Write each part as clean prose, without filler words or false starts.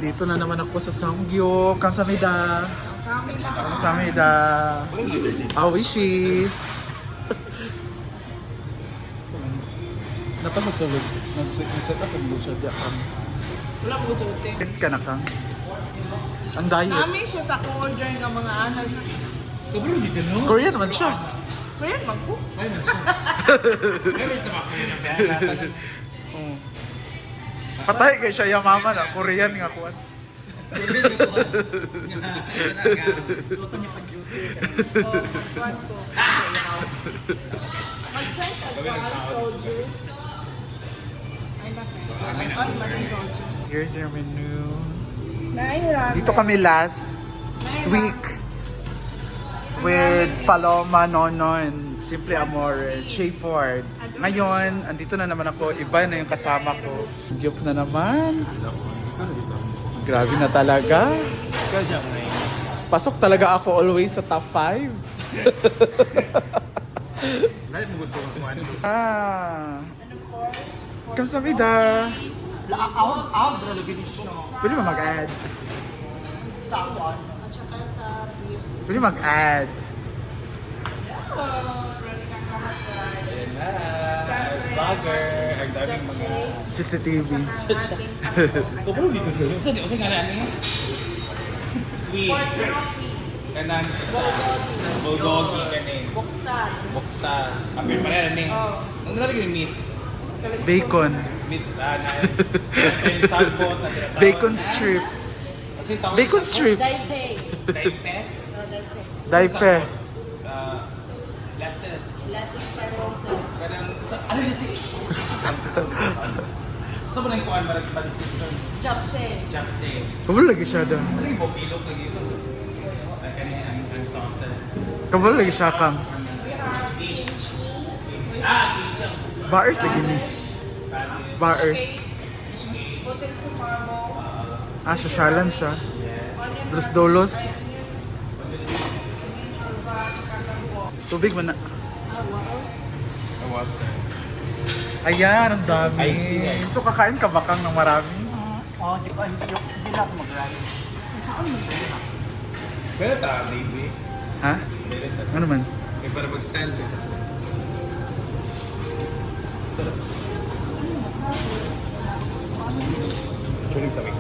Dito na naman ako sa Samgyup. Kamsahamnida. Kamsahamnida. Awishi. Napasasulog. Nag-set up ang siya diya kami. Wala mo suotin. Ka na kang. Ang diet. Namin siya sa order ng mga ano. Kabalo dito, no? Korean naman siya. Kaya magpo. Ay, man siya. Ay, man sa mga Korean ang pera. Oh. Patay kay siya yung mama na. Korean nga kuwan. Suotan niya pag-duty. Oh, magkuhan ko. Mag-try ka ba ang soju? Ay, natin. Ay, maging soju. Here's their menu. Naira. Dito kami last week with Paloma Nonon, Simple Amore, Shay Ford. Ngayon, andito na naman ako. Iba na yung kasama ko. Gyup na naman. Grabe na talaga. Pasok talaga ako always sa top 5. Lahat mo gusto kung ano. Kamsahamnida. Out, lagi din siya. Pwede ba mag-add? Sa one. At saka sa beef. Pwede mag-add. Vlogger. Ang daming mga... CCTV. Kabalo dito, no? Saan di? Kasi nga na ano? Sweet. Pork rocky. Kanan isa. Bulgogi kanin. Buksan. Buksa. Kapil pa rin eh. Oh. Ang nalagay yung meat. Bacon. Meat. Yung salmon. na tinatawag Bacon na- strip. Kasi tawag- Bacon strip. Daipe. Daipe. Daipe. Lettuce. Lettuce parosos. Kanang... Ano dito? Saan mo na yung kuhaan marag pa-description? Japchae. Japse. Kabalo lagi siya doon. Ano yung bokilog lagi ito? Kanina ang sauces. Kabalo lagi siya kam. We have kimchi. Kitchen. Bars lagi ni. Bars. Potato marble. Sasyalan siya. Dos dolos. Tubig mo na. Ayan, ang dami. Ice tea, guys. So kakain ka bakang ng marami? Oh, di ba? Hindi na ako mag-rice. Saan mo ba? Pero ta, baby. Ha? Ano man? May para mag-stand ka sa... Actually, sa week.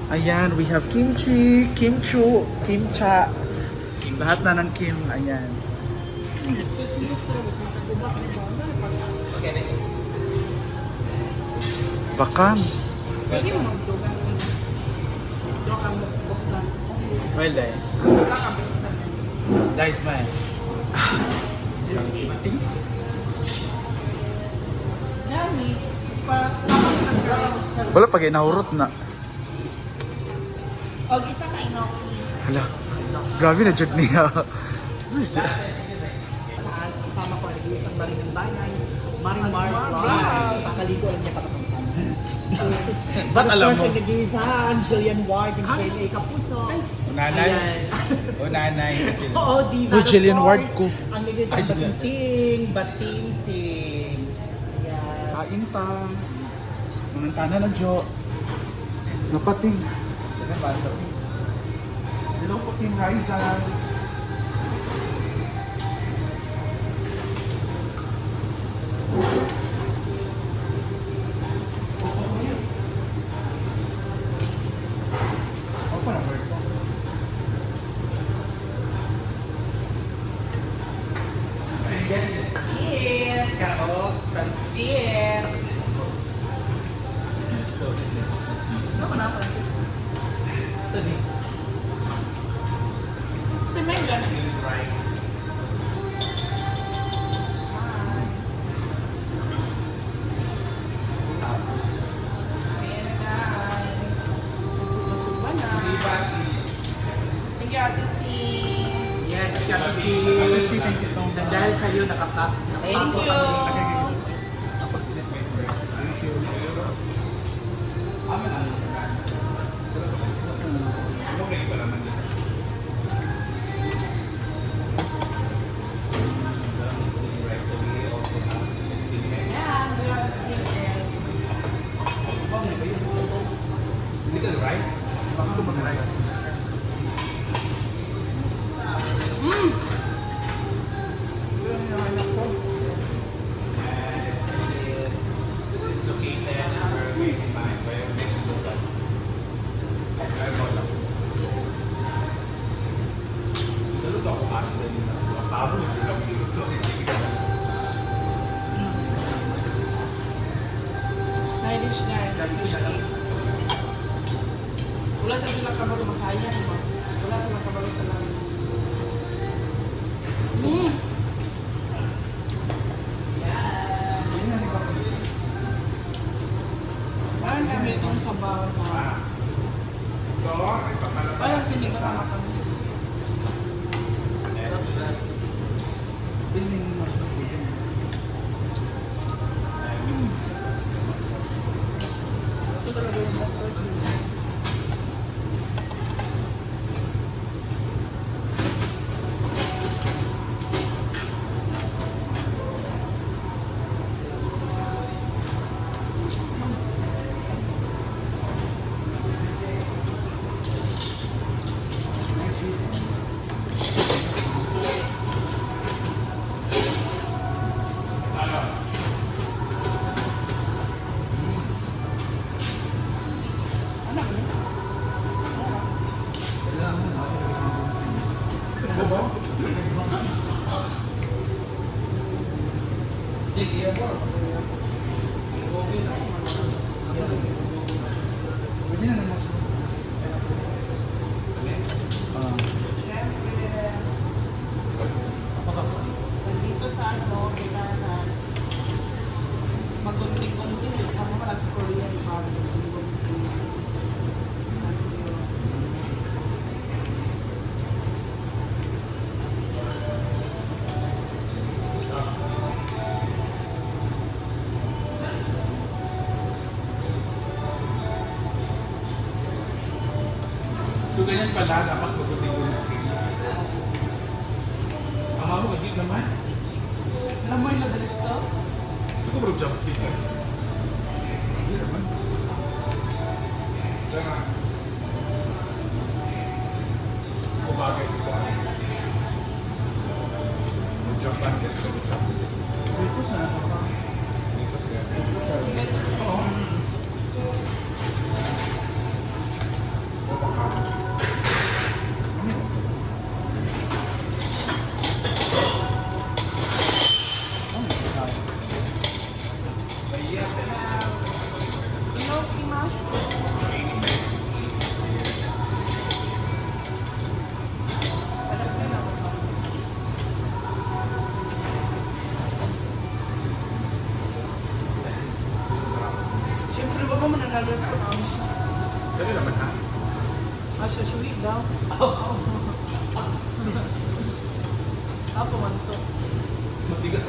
Ayan, we have kimchi, kimchu, kimcha. Lahat na ng kim. Ayan. Okay, na. Bakang. Pwede mo magdugan. Doon ka buksan. Smile dahil. Doon ka buksan. Dahil smile. Yummy. Parang Wala pag inahurot na. O, isa ka inoki. Hala. Grabe na joke niya. Saan? Kasama ko ang isang baring ng bayan. Maring Mark. Takaligo lang niya patapuntan. Ba't alam mo? Of course, nag-iisahan, Jillian Ward, yung Shane A. Kapuso. Nanay. Ayan. O nanay. Oo, di ba? Oh, Jillian Of Ward course, ko. Ang nag-iisang Batinting. Ayan. Kain pa. Manantana na Jo. Napating. Hello po Team Raizal. Opo na work ko. Pansit! Karot! Pansit! Stimengan. Thank you, Ate C. Yes, thank you so much. Dahil sa'yo nakatap. Thank you. Yeah, we are still there. rice? It is located where we find where we look at. Dulu ako asli nila. Tabo sila dito. Side dish guys. Wala sa sila kabalo masaya, di ba? Wala sa sila kabalo sa lang. Parang kami itong sabaw na. Parang sinigang na kami. Ito talaga yung best person. Anak mo? Siyempre, nandito sa ano, kailangan magunting-gunting yung kamo para sa Korean magunting-gunting. So ganyan pala, dapat magutin-gutin. Ang mama ko, hindi naman. Lamoy na diretso. Ito ko bro, chopstick eh. Hindi naman. Tsaka, kumagay si Kwan. Mag-Japan ka ito. Dito sa Oo. Inoki mushroom. Siyempre, baka mo nanalo ko namin siya. Dali naman ha. Siya, sweet daw. Apo man to. Matigas.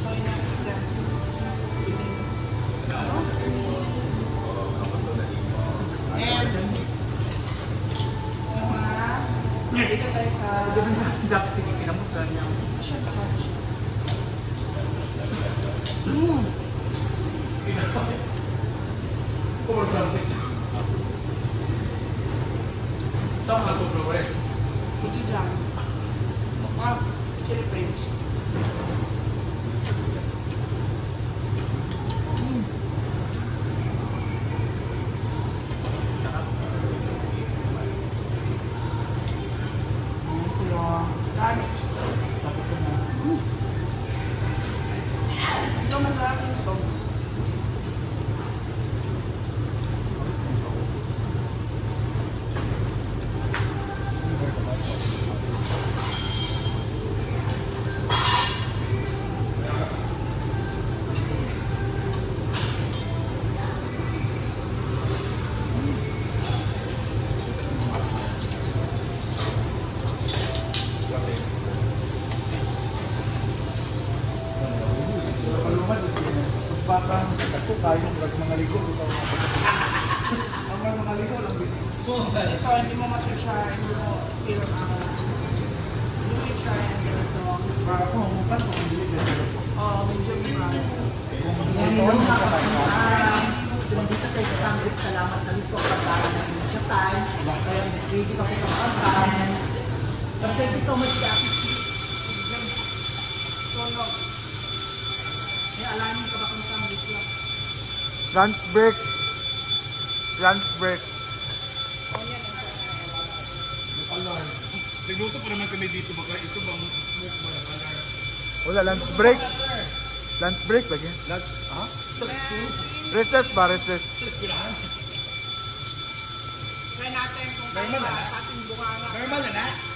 Toy na siya. And, dito tayo sa... chopstick kinamutan niya. Siya, baka siya. Kumagay. Tama na ito bro, eh. Ito dyan. Chili frames. Garnish. Ito masarap ito. Bakang ako kayong mga ligo ito ang mga ligo lang din. Ito, hindi mo masya-try. Hindi mo feel ang... Hindi mo i-try ang ganito. Para ako humukan kung hindi Oo, medyo brown. Ito, nakakasamahan. So, nandito tayo sa Sandwich. Salamat na miss ko ang pagkain na Indonesia Times. Kaya nag-ready ako sa pagkain. Pero thank you so much, Jackie. May alamin ka ba kung sandwich lang? Lunch break. Lunch break. Nagluto pa naman kami dito. Baka ito bang smoke ba ng alarm? Wala, lunch break. Lunch break lagi. Lunch, ha? Recess ba? Recess. Try natin kung kaya sa ating bunganga. Normal na na?